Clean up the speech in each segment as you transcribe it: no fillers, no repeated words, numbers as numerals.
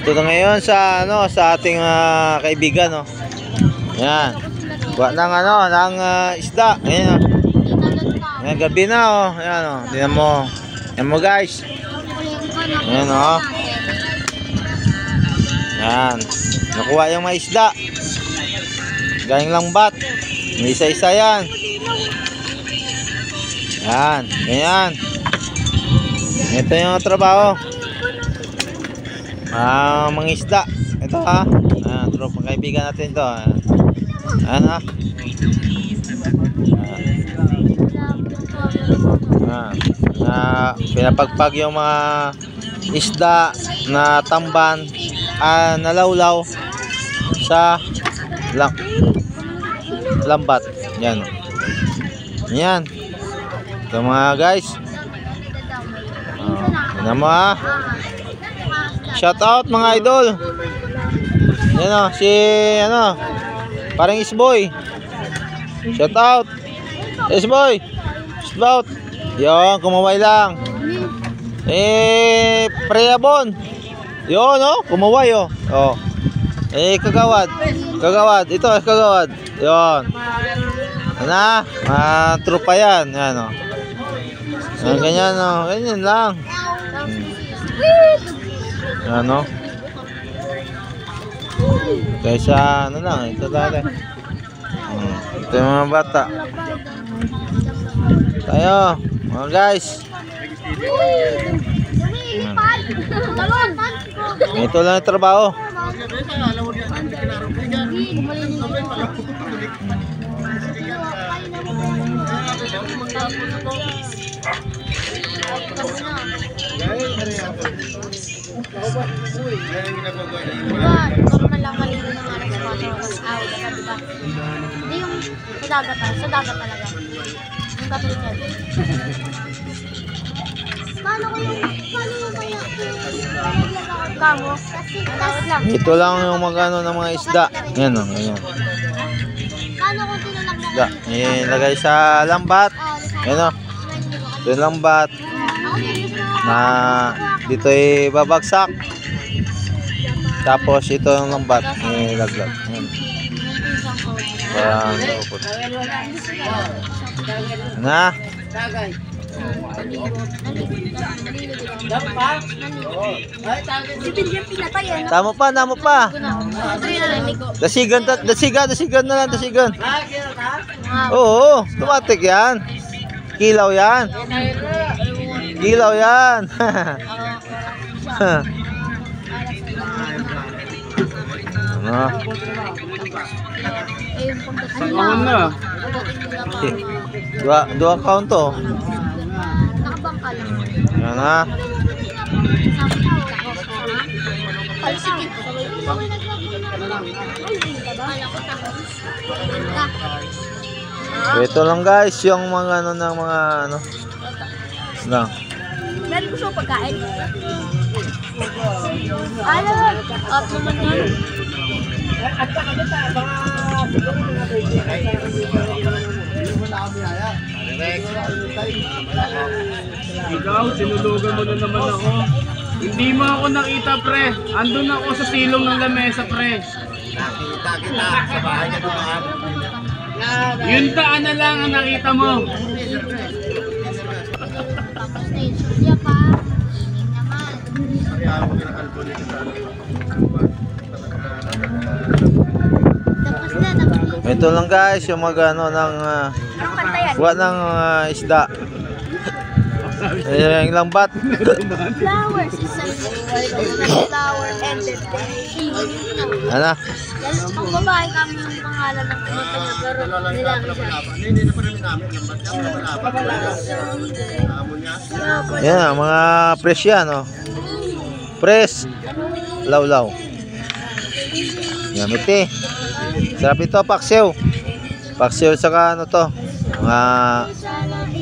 Ito na ngayon sa ano sa ating kaibigan, no. Yan. Buat ng ng isda. Ayan, oh. Ayan, gabi na, oh. Ayan, oh. Tingnan mo. Ayan mo, guys. Ayan, oh. Yan. Nakuha yung mga isda. Galing lambat. May isa-isa yan. Yan. Ganyan. Ito yung trabaho. Mga isda. Ito, ha. Tropa kaibigan natin ito. Ayan, ha. Pinapagpag yung mga isda na tamban, nalawlaw sa lambat. Yan. Yan. Ito mga guys. Yan mo, ha. Shout out mga idol. Yan, o. Si parang Isboy. Shout out Isboy. Shout out. Yon, kumaway lang. Preabon. Yon, oh, kumaway, oh. Oh. Kagawad. Kagawad. Ito, kagawad. Yon. Ano? Trupa yan. Yan, oh. Ganyan, oh. Ganyan lang. Yan, oh. Kaysa, ano lang, ito dati. Ito yung mga bata. Tayo, mga guys. Ito lang yung trabaho. Hindi yung sa dagat talaga. Yung katulad. Paano kaya kamo? Ito lang yung magano ng mga isda. Yan, oh, ayan. Paano kung tinulak mo? Isda. Ilagay sa lambat. Yan, oh. Ito yung lambat na dito ay babagsak. Tapos ito yung lambat ilaglag. Ayan. Na. Tama pa. Dasigan na lang, dasigan. Oo, automatic yan. Kilaw yan. Dua count to. Nakabangka lang. Yan, ha. Ito lang guys, yung mga ng mga lang. Meron ko siya pagkain. At naman yan. Ikaw, sinulugan mo na naman ako. Hindi mo ako nakita, pre. Andun ako sa silong ng lamesa, pre. Nakita kita sa bahay niya dumaan. Yung daan na lang ang nakita mo. Siya pa. Ito lang guys, yung mga ng buwan ng isda. Yung lambat. Flowers is a flower and the Ano? ang babae kami yung pangalan ng pinagkaroon nila. Hindi na pa rin namin lambat niya. Yan, mga fresh yan, oh. Fresh. Lawlaw. Gamit eh. Sarap ito, paksiw. Paksiw saka ano to, mga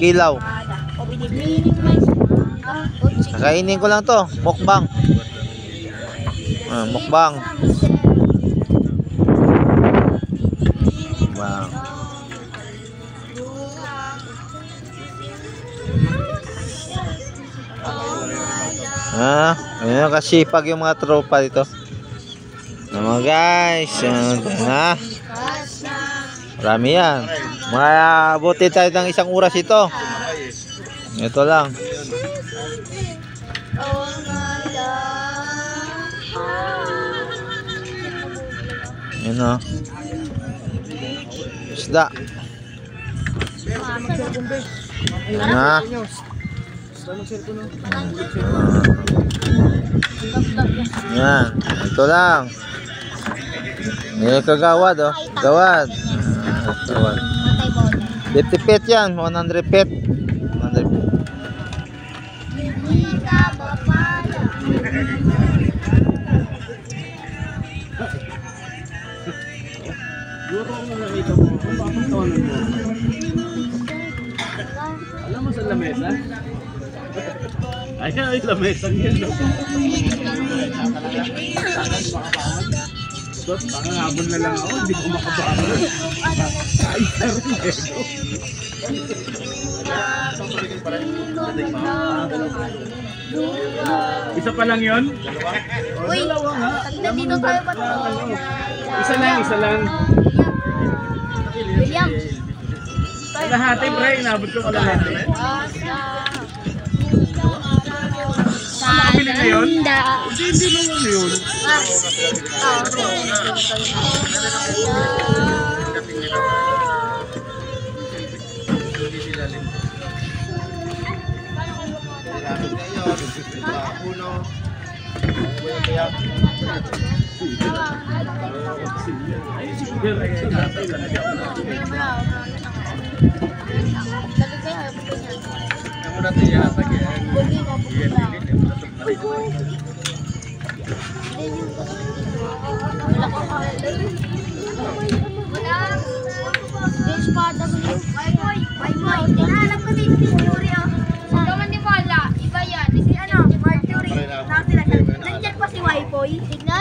kilaw. Nakainin ko lang to, mukbang. Mukbang. Wow. ha. Ayun, kasipag yung mga tropa dito. Mga guys, yan na. Marami yan. Mabuti tayo ng 1 oras ito. Ito lang. Yan o. Isda. Yan na. Yan. Ito lang. May kagawad oh. Gawad. Gawad. 50 feet yan. 100 feet. 100 feet. Siguro kung nakita mo, kung papagtawanan mo. Alam mo sa lamesa? Ayan ay lamesa niya, no? Dot, pangangaban na lang ako, hindi ko makabahan. Ay, isa pa lang yun? Uy, nandito tayo pa to. Isa lang. William. Kalahati, pre, inabot ko kalahati. Nakabili na yun? Hindi naman yun.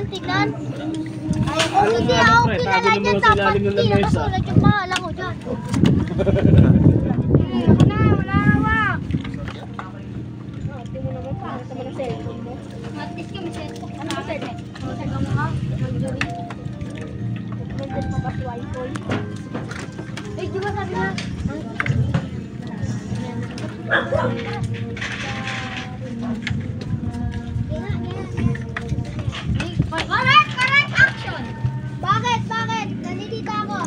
Tignan. Ayaw hindi ako kilala niyan dapat. Hindi nakasulat yung pangalan ko dyan. Wala hawak. Tingnan naman paano naman ang cellphone mo. At least kami cellphone. Ano ang cellphone? Cellphone mo ha? Nandun pa ba si Wi-Fi? Eh, di ba sabi na? Correct action! Bakit? Nandito ako.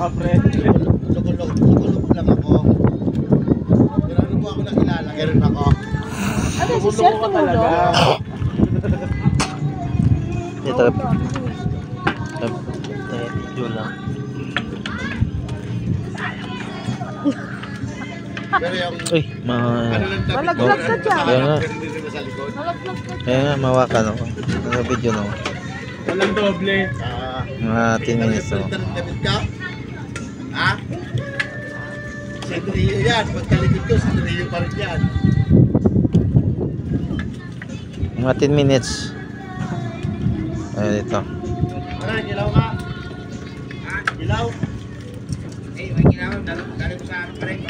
Lukulog lang ako. Pero ano po ako nakilala? Meron ako. Gusto ko talaga. Ito. Yun lang. Pero yung Uy, ano lang tabi ko. Malaglag ka dyan. Kaya nga. Pero hindi rin sa likod. Kaya nga, mawakan ako. Nasa video na ako. Walang doble. Mga 10 minutes ako. Damit ka? Ha? Sandrio yan. Pagkalikod ko, sandrio pa rin yan. Mga 10 minutes. Ayan dito. Tara, gilaw ka. Ha? Gilaw? Eh, may gilaw. Dali mo sa akin pa rin.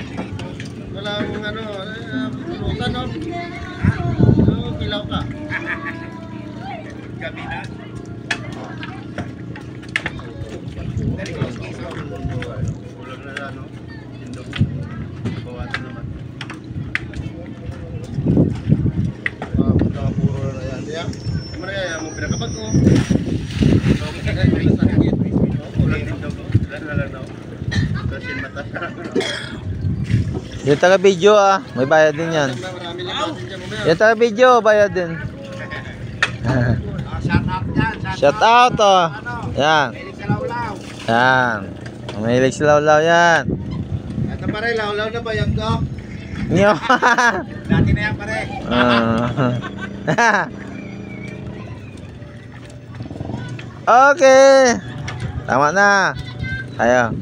Walang ano, pinutan no? Ha? Oo, gilaw ka. Gabi na. Dari ko sa isa. Ulam na ano. Tindog. Bawasan naman. Puro na yan. Diya? Maraya mo pinakabag ko. Ulam tindog. Lang daw. Kasi mata. Yung taga video ah, may bayad din yan. Marami lang kasi dyan mamaya. Yung taga video, bayad din. Shout out dyan. Shout out oh. Yan. Pilik sa lawlaw. Yan. Mahilig si Lawlaw yan. Ito pare, lawlaw na ba yan ko? Nyo. Dati na yan pare. Okay. Tama na. Ayo.